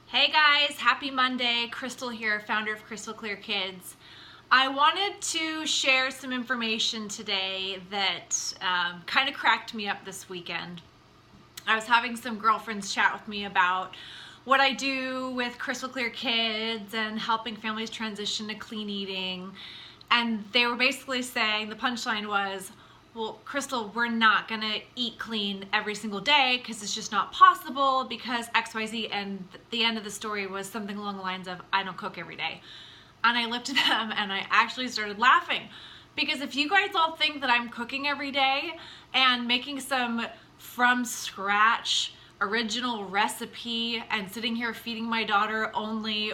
Hey guys, happy Monday. Crystal here, founder of Crystal Clear Kids. I wanted to share some information today that kind of cracked me up this weekend. I was having some girlfriends chat with me about what I do with Crystal Clear Kids and helping families transition to clean eating. And they were basically saying, the punchline was, well, Crystal, we're not gonna eat clean every single day because it's just not possible because XYZ. And the end of the story was something along the lines of, I don't cook every day. And I looked at them and I actually started laughing, because if you guys all think that I'm cooking every day and making some from scratch original recipe and sitting here feeding my daughter only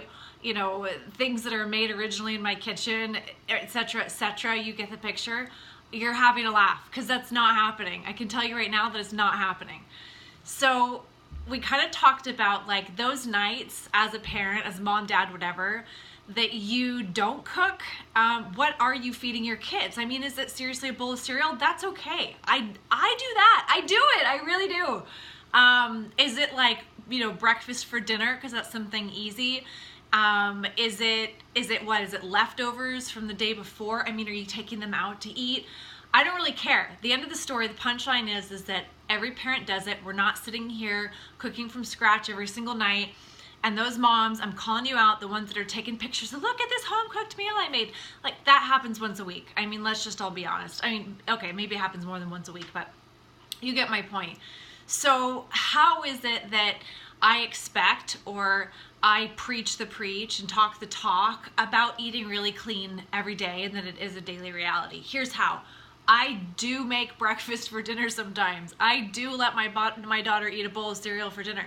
things that are made originally in my kitchen, etc., you get the picture. You're having a laugh, because that's not happening. I can tell you right now that it's not happening. So we kind of talked about like those nights as a parent, as mom, dad, whatever, that you don't cook. What are you feeding your kids? I mean, is it seriously a bowl of cereal? That's okay. I do that. I do it. I really do. Is it like, breakfast for dinner? Because that's something easy. Is it leftovers from the day before? I mean, are you taking them out to eat? I don't really care. The end of the story, the punchline is that every parent does it. We're not sitting here cooking from scratch every single night. And those moms, I'm calling you out, the ones that are taking pictures of, look at this home cooked meal I made. Like, that happens once a week. I mean, let's just all be honest. I mean, okay, maybe it happens more than once a week, but you get my point. So how is it that I expect, or I preach the preach and talk the talk about eating really clean every day, and that it is a daily reality? Here's how. I do make breakfast for dinner sometimes. I do let my daughter eat a bowl of cereal for dinner.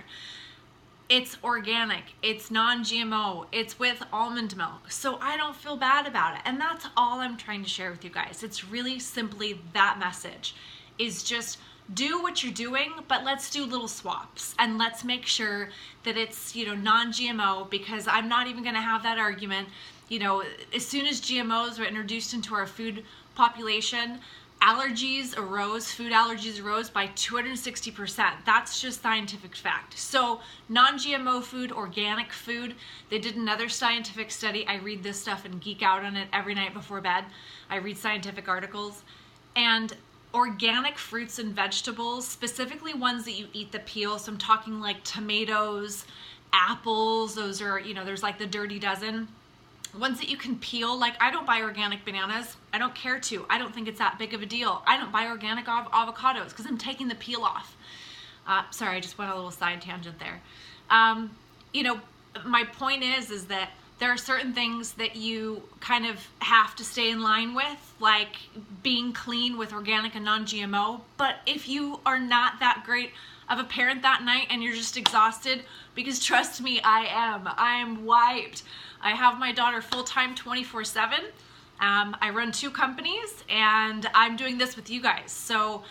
It's organic, it's non-GMO, it's with almond milk, so I don't feel bad about it. And that's all I'm trying to share with you guys. It's really simply that message, is just do what you're doing, but let's do little swaps, and let's make sure that it's, non-GMO, because I'm not even gonna have that argument. As soon as GMOs were introduced into our food population, food allergies arose by 260%. That's just scientific fact. So non-GMO food, organic food, they did another scientific study. I read this stuff and geek out on it every night before bed. I read scientific articles. And organic fruits and vegetables, specifically ones that you eat the peel, so I'm talking like tomatoes, apples, those are, there's like the dirty dozen. Ones that you can peel, like I don't buy organic bananas. I don't care to. I don't think it's that big of a deal. I don't buy organic avocados because I'm taking the peel off. Sorry, I just went a little side tangent there. My point is that there are certain things that you kind of have to stay in line with, like being clean with organic and non-GMO. But if you are not that great of a parent that night and you're just exhausted, because trust me, I am wiped. I have my daughter full-time 24/7. I run 2 companies, and I'm doing this with you guys. So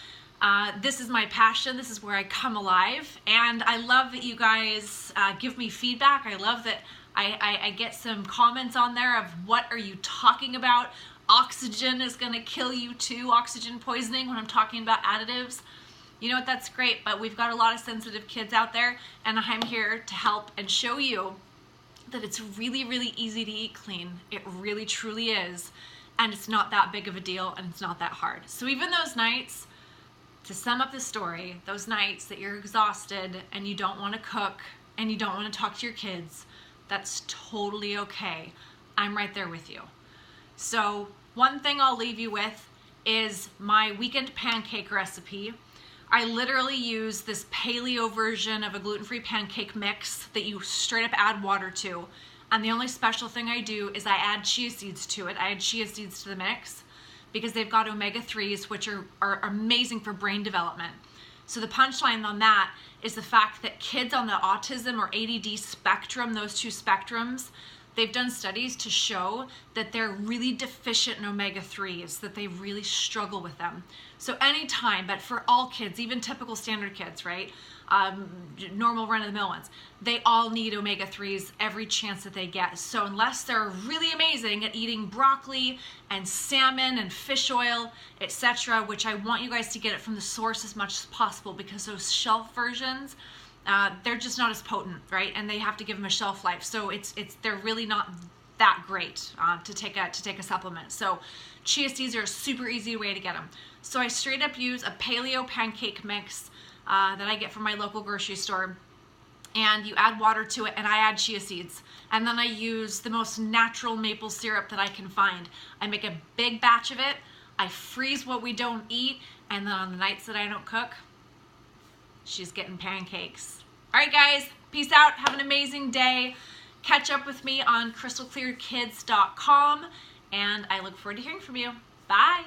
this is my passion. This is where I come alive. And I love that you guys give me feedback. I love that I get some comments on there of, what are you talking about? Oxygen is gonna kill you too, oxygen poisoning, when I'm talking about additives. You know what, that's great, but we've got a lot of sensitive kids out there, and I'm here to help and show you that it's really, really easy to eat clean. It really, truly is. And it's not that big of a deal, and it's not that hard. So even those nights, to sum up the story, those nights that you're exhausted and you don't want to cook and you don't want to talk to your kids, that's totally okay. I'm right there with you. So one thing I'll leave you with is my weekend pancake recipe. I literally use this paleo version of a gluten-free pancake mix that you straight up add water to. And the only special thing I do is I add chia seeds to it. I add chia seeds to the mix because they've got omega-3s, which are amazing for brain development. So the punchline on that is the fact that kids on the autism or ADD spectrum, those 2 spectrums, they've done studies to show that they're really deficient in omega-3s, that they really struggle with them. So anytime, but for all kids, even typical standard kids, right? Normal run-of-the-mill ones, they all need omega-3s every chance that they get. So unless they're really amazing at eating broccoli and salmon and fish oil, etc., which I want you guys to get it from the source as much as possible, because those shelf versions, they're just not as potent, right? And they have to give them a shelf life. So they're really not that great to take a supplement. So chia seeds are a super easy way to get them. So I straight up use a paleo pancake mix that I get from my local grocery store. And you add water to it, and I add chia seeds. And then I use the most natural maple syrup that I can find. I make a big batch of it. I freeze what we don't eat. And then on the nights that I don't cook, she's getting pancakes. All right, guys, peace out. Have an amazing day. Catch up with me on crystalclearkids.com, and I look forward to hearing from you. Bye.